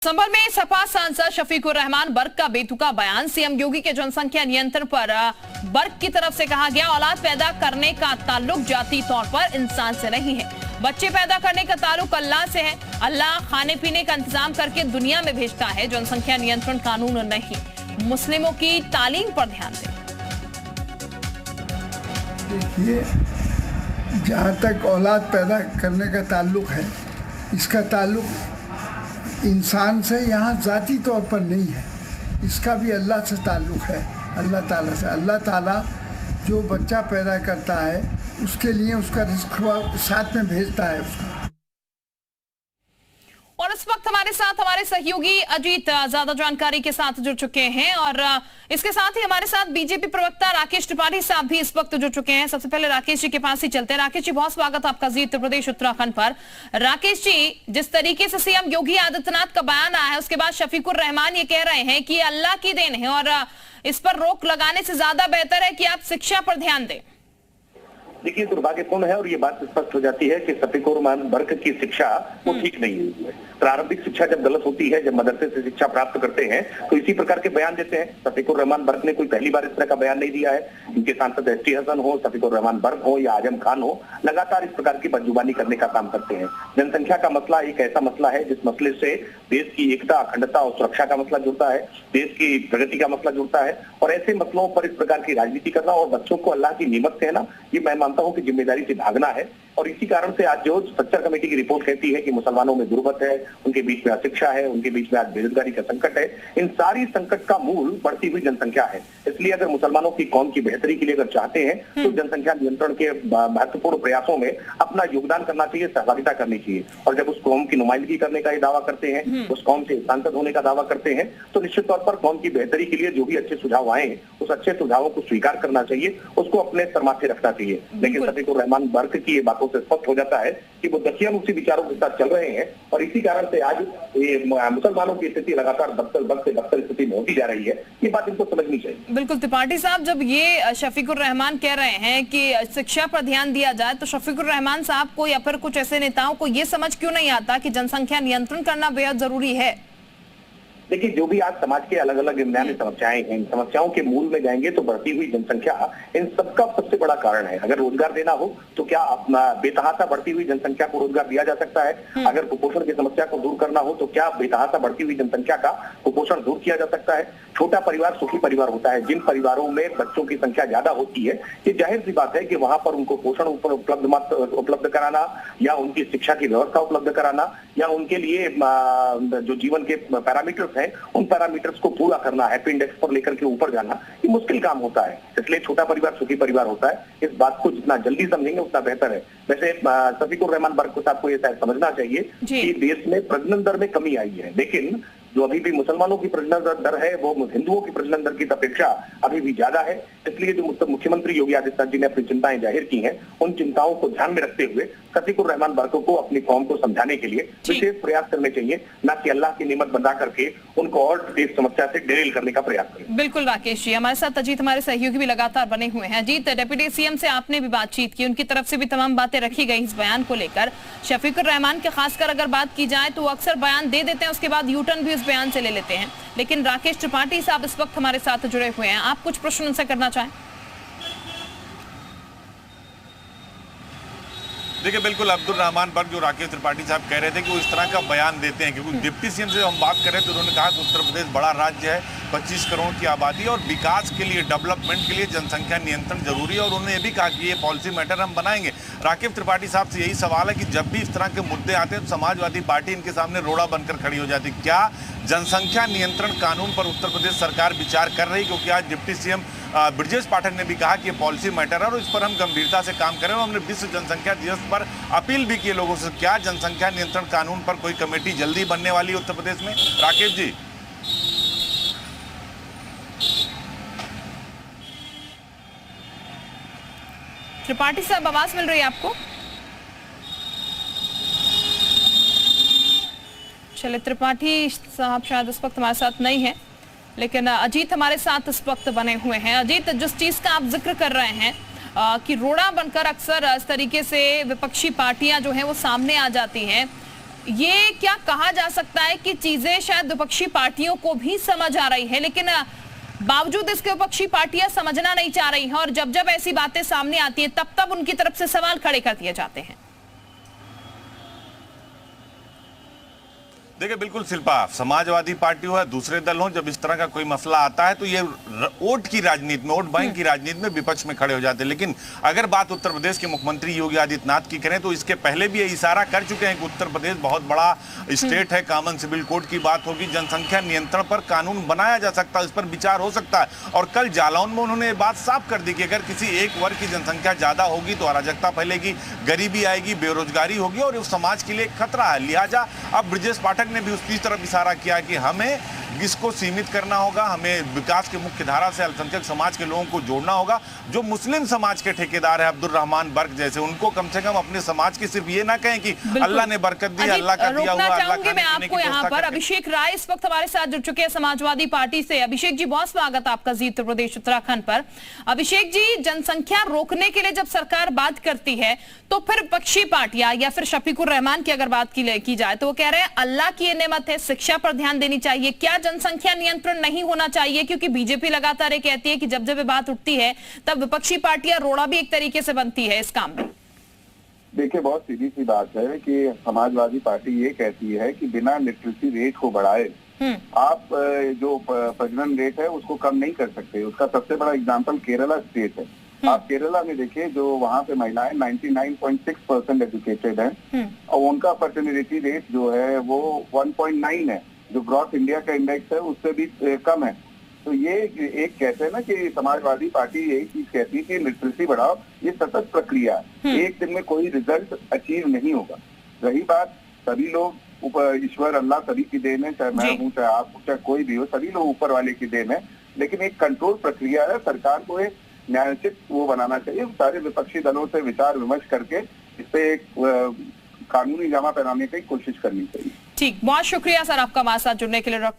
संभल में सपा सांसद शफीकुर रहमान बर्क का बेतुका बयान। सीएम योगी के जनसंख्या नियंत्रण पर बर्क की तरफ से कहा गया, औलाद पैदा करने का ताल्लुक जाती तौर पर इंसान से नहीं है, बच्चे पैदा करने का ताल्लुक अल्लाह से है। अल्लाह खाने पीने का इंतजाम करके दुनिया में भेजता है, जनसंख्या नियंत्रण कानून नहीं। मुस्लिमों की तालीम पर ध्यान दें। देखिए, जहाँ तक औलाद पैदा करने का ताल्लुक है, इसका ताल्लुक इंसान से यहाँ ज़ाती तौर पर नहीं है, इसका भी अल्लाह से ताल्लुक़ है, अल्लाह ताला से। अल्लाह ताला जो बच्चा पैदा करता है उसके लिए उसका रिस्क साथ में भेजता है उसका। और इस वक्त हमारे साथ हमारे सहयोगी अजीत ज्यादा जानकारी के साथ जुड़ चुके हैं और इसके साथ ही हमारे साथ बीजेपी प्रवक्ता राकेश त्रिपाठी साहब भी इस वक्त जुड़ चुके हैं। सबसे पहले राकेश जी के पास ही चलते हैं। राकेश जी, बहुत स्वागत आपका जी उत्तर प्रदेश उत्तराखंड पर। राकेश जी, जिस तरीके से सीएम योगी आदित्यनाथ का बयान आया है, उसके बाद शफीकुर रहमान ये कह रहे हैं कि अल्लाह की देन है और इस पर रोक लगाने से ज्यादा बेहतर है कि आप शिक्षा पर ध्यान दें। देखिए, दुर्भाग्यपूर्ण है और ये बात स्पष्ट हो जाती है कि शफीकुर रहमान बर्क की शिक्षा वो ठीक नहीं है। प्रारंभिक शिक्षा जब गलत होती है, जब मदरसे से शिक्षा प्राप्त करते हैं तो इसी प्रकार के बयान देते हैं। शफीकुर रहमान बर्क ने कोई पहली बार इस तरह का बयान नहीं दिया है। इनके सांसद एसटी हसन हो, शफीकुर रहमान बर्क हो या आजम खान हो, लगातार इस प्रकार की बदजुबानी करने का काम करते हैं। जनसंख्या का मसला एक ऐसा मसला है जिस मसले से देश की एकता, अखंडता और सुरक्षा का मसला जुड़ता है, देश की प्रगति का मसला जुड़ता है। और ऐसे मसलों पर इस प्रकार की राजनीति करना और बच्चों को अल्लाह की नेमत कहना, ये मैं मानता हूं कि जिम्मेदारी से भागना है। और इसी कारण से आज जो सच्चर कमेटी की रिपोर्ट कहती है कि मुसलमानों में गुर्बत है, उनके बीच में अशिक्षा है, उनके बीच में आज बेरोजगारी का संकट है, इन सारी संकट का मूल बढ़ती हुई जनसंख्या है। इसलिए अगर मुसलमानों की कौम की बेहतरी के लिए अगर चाहते हैं तो जनसंख्या नियंत्रण के महत्वपूर्ण प्रयासों में अपना योगदान करना चाहिए, सहभागिता करनी चाहिए। और जब उस कौम की नुमाइंदगी करने का ये दावा करते हैं, उस कौम से सांसद होने का दावा करते हैं, तो निश्चित तौर पर कौम की बेहतरी के लिए जो भी अच्छे सुझाव आए उस अच्छे सुझावों को स्वीकार करना चाहिए, उसको अपने सर माथे रखना चाहिए। लेकिन शफीकुर रहमान बर्क की ये बातों से स्पष्ट हो जाता है कि वो दकियान उसी विचारों के साथ चल रहे हैं और इसी कारण से आज ये मुसलमानों की स्थिति लगातार बदतर स्थिति में होती जा रही है। ये बात इनको समझनी चाहिए। बिल्कुल त्रिपाठी साहब, जब ये शफीकुर रहमान कह रहे हैं कि शिक्षा पर ध्यान दिया जाए, तो शफीकुर रहमान साहब को या फिर कुछ ऐसे नेताओं को ये समझ क्यों नहीं आता कि जनसंख्या नियंत्रण करना बेहद जरूरी है? देखिए, जो भी आज समाज के अलग अलग निर्णय समस्याएं हैं, इन समस्याओं के मूल में जाएंगे तो बढ़ती हुई जनसंख्या इन सबका सबसे बड़ा कारण है। अगर रोजगार देना हो तो क्या बेतहाशा बढ़ती हुई जनसंख्या को रोजगार दिया जा सकता है? अगर कुपोषण की समस्या को दूर करना हो तो क्या बेतहाशा बढ़ती हुई जनसंख्या का कुपोषण दूर किया जा सकता है? छोटा परिवार सुखी परिवार होता है। जिन परिवारों में बच्चों की संख्या ज्यादा होती है, ये जाहिर सी बात है कि वहां पर उनको पोषण उपलब्ध कराना या उनकी शिक्षा की व्यवस्था उपलब्ध कराना या उनके लिए जो जीवन के पैरामीटर्स हैं, उन पैरामीटर्स को पूरा करना, हैप्पी इंडेक्स पर लेकर के ऊपर जाना, ये मुश्किल काम होता है। इसलिए छोटा परिवार सुखी परिवार होता है। इस बात को जितना जल्दी समझेंगे उतना बेहतर है। वैसे शफीकुर रहमान बर्क साहब को ये शायद समझना चाहिए कि देश में प्रजनन दर में कमी आई है, लेकिन जो अभी भी मुसलमानों की प्रजनन दर है वो हिंदुओं की प्रजनन दर की अपेक्षा अभी भी ज्यादा है। इसलिए जो मुख्यमंत्री योगी आदित्यनाथ जी ने अपनी चिंताएं जाहिर की हैं, उन चिंताओं को ध्यान में रखते हुए शफीकुर रहमान बर्क को अपनी कौम को समझाने के लिए विशेष प्रयास करने चाहिए, न कि अल्लाह की नेमत बंदा करके उनको और देश समस्या से डिरेल करने का प्रयास करें। बिल्कुल राकेश जी, हमारे साथ अजीत हमारे सहयोगी भी लगातार बने हुए हैं। अजीत, डिप्टी सीएम से आपने भी बातचीत की, उनकी तरफ से भी तमाम बातें रखी गई इस बयान को लेकर। शफीकुर रहमान के खासकर अगर बात की जाए तो वो अक्सर बयान दे देते हैं, उसके बाद यूटर्न भी इस बयान से ले लेते हैं। लेकिन राकेश त्रिपाठी साहब इस वक्त हमारे साथ जुड़े हुए हैं, आप कुछ प्रश्न उनसे करना चाहें? देखिए, बिल्कुल अब्दुल रहमान बर्क जो राकेश त्रिपाठी साहब कह रहे थे कि वो इस तरह का बयान देते हैं, क्योंकि डिप्टी सीएम से हम बात करें तो उन्होंने कहा कि उत्तर प्रदेश बड़ा राज्य है, 25 करोड़ की आबादी और विकास के लिए, डेवलपमेंट के लिए जनसंख्या नियंत्रण जरूरी है। और उन्होंने ये भी कहा कि ये पॉलिसी मैटर हम बनाएंगे। राकेश त्रिपाठी साहब से यही सवाल है कि जब भी इस तरह के मुद्दे आते हैं तो समाजवादी पार्टी इनके सामने रोड़ा बनकर खड़ी हो जाती है। क्या जनसंख्या नियंत्रण कानून पर उत्तर प्रदेश सरकार विचार कर रही? क्योंकि आज डिप्टी सीएम ब्रजेश पाठक ने भी कहा कि ये पॉलिसी मैटर है और इस पर हम गंभीरता से काम करें। और हमने विश्व जनसंख्या दिवस पर अपील भी की लोगों से। क्या जनसंख्या नियंत्रण कानून पर कोई कमेटी जल्दी बनने वाली है उत्तर प्रदेश में? राकेश जी। त्रिपाठी साहब, आवाज मिल रही है आपको? चलिए, त्रिपाठी साहब शायद इस वक्त हमारे साथ नहीं है, लेकिन अजीत हमारे साथ इस वक्त बने हुए हैं। अजीत, जिस चीज का आप जिक्र कर रहे हैं कि रोड़ा बनकर अक्सर इस तरीके से विपक्षी पार्टियां जो हैं वो सामने आ जाती हैं, ये क्या कहा जा सकता है कि चीजें शायद विपक्षी पार्टियों को भी समझ आ रही है, लेकिन बावजूद इसके विपक्षी पार्टियां समझना नहीं चाह रही हैं और जब जब ऐसी बातें सामने आती हैं तब तब उनकी तरफ से सवाल खड़े कर दिए जाते हैं? देखिए बिल्कुल शिल्पा, समाजवादी पार्टी हो या दूसरे दल हो, जब इस तरह का कोई मसला आता है तो ये वोट की राजनीति में, वोट बैंक की राजनीति में विपक्ष में खड़े हो जाते हैं। लेकिन अगर बात उत्तर प्रदेश के मुख्यमंत्री योगी आदित्यनाथ की करें तो इसके पहले भी ये इशारा कर चुके हैं कि उत्तर प्रदेश बहुत बड़ा स्टेट है, कॉमन सिविल कोड की बात होगी, जनसंख्या नियंत्रण पर कानून बनाया जा सकता है, इस पर विचार हो सकता है। और कल जालौन में उन्होंने ये बात साफ कर दी कि अगर किसी एक वर्ग की जनसंख्या ज्यादा होगी तो अराजकता फैलेगी, गरीबी आएगी, बेरोजगारी होगी और उस समाज के लिए एक खतरा है। लिहाजा अब ब्रजेश पाठक ने भी उसकी तरफ इशारा किया कि हमें इसको सीमित करना होगा, हमें विकास के मुख्य धारा से अल्पसंख्यक समाज के लोगों को जोड़ना होगा। जो मुस्लिम समाज के ठेकेदार है अब्दुल रहमान बर्क जैसे, उनको कम से कम अपने समाज की सिर्फ ये ना कहें कि अल्लाह ने बरकत दी, अल्लाह का दिया हुआ, अल्लाह का मैं आपको यहाँ पर अभिषेक राय इस वक्त हमारे साथ जुड़ चुके हैं समाजवादी पार्टी से। अभिषेक जी, बहुत स्वागत आपका जी उत्तर प्रदेश उत्तराखंड पर। अभिषेक जी, जनसंख्या रोकने के लिए जब सरकार बात करती है तो फिर विपक्षी पार्टियां या फिर शफीकुर रहमान की अगर बात की जाए तो वो कह रहे हैं अल्लाह की ये नेमत है, शिक्षा पर ध्यान देनी चाहिए, क्या जनसंख्या नियंत्रण नहीं होना चाहिए? क्योंकि बीजेपी लगातार ये कहती है कि जब जब ये बात उठती है तब विपक्षी पार्टियां रोड़ा भी एक तरीके से बनती है इस काम में। देखिए, बहुत सीधी सी बात है कि समाजवादी पार्टी ये कहती है कि बिना लिटरेसी रेट को बढ़ाए आप जो प्रजनन रेट है उसको कम नहीं कर सकते। उसका सबसे बड़ा एग्जाम्पल केरला स्टेट है। आप केरला में देखिए, जो वहाँ पे महिलाएं 99.6% एजुकेटेड हैं और उनका फर्टिलिटी रेट जो है वो 1.9 है, जो ग्रॉस इंडिया का इंडेक्स है उससे भी कम है। तो ये एक कहते हैं ना कि समाजवादी पार्टी यही चीज कहती है कि लिटरेसी बढ़ाओ, ये सतत प्रक्रिया है, एक दिन में कोई रिजल्ट अचीव नहीं होगा। रही बात, सभी लोग ईश्वर अल्लाह सभी की देन है, चाहे मैं हूँ, चाहे आप, चाहे कोई भी हो, सभी लोग ऊपर वाले की देन है, लेकिन एक कंट्रोल प्रक्रिया है। सरकार को एक न्यायोचित वो बनाना चाहिए, सारे विपक्षी दलों से विचार विमर्श करके इस पे एक कानूनी जमा पहनाने की कोशिश करनी चाहिए। ठीक, बहुत शुक्रिया सर आपका हमारे साथ जुड़ने के लिए डॉक्टर।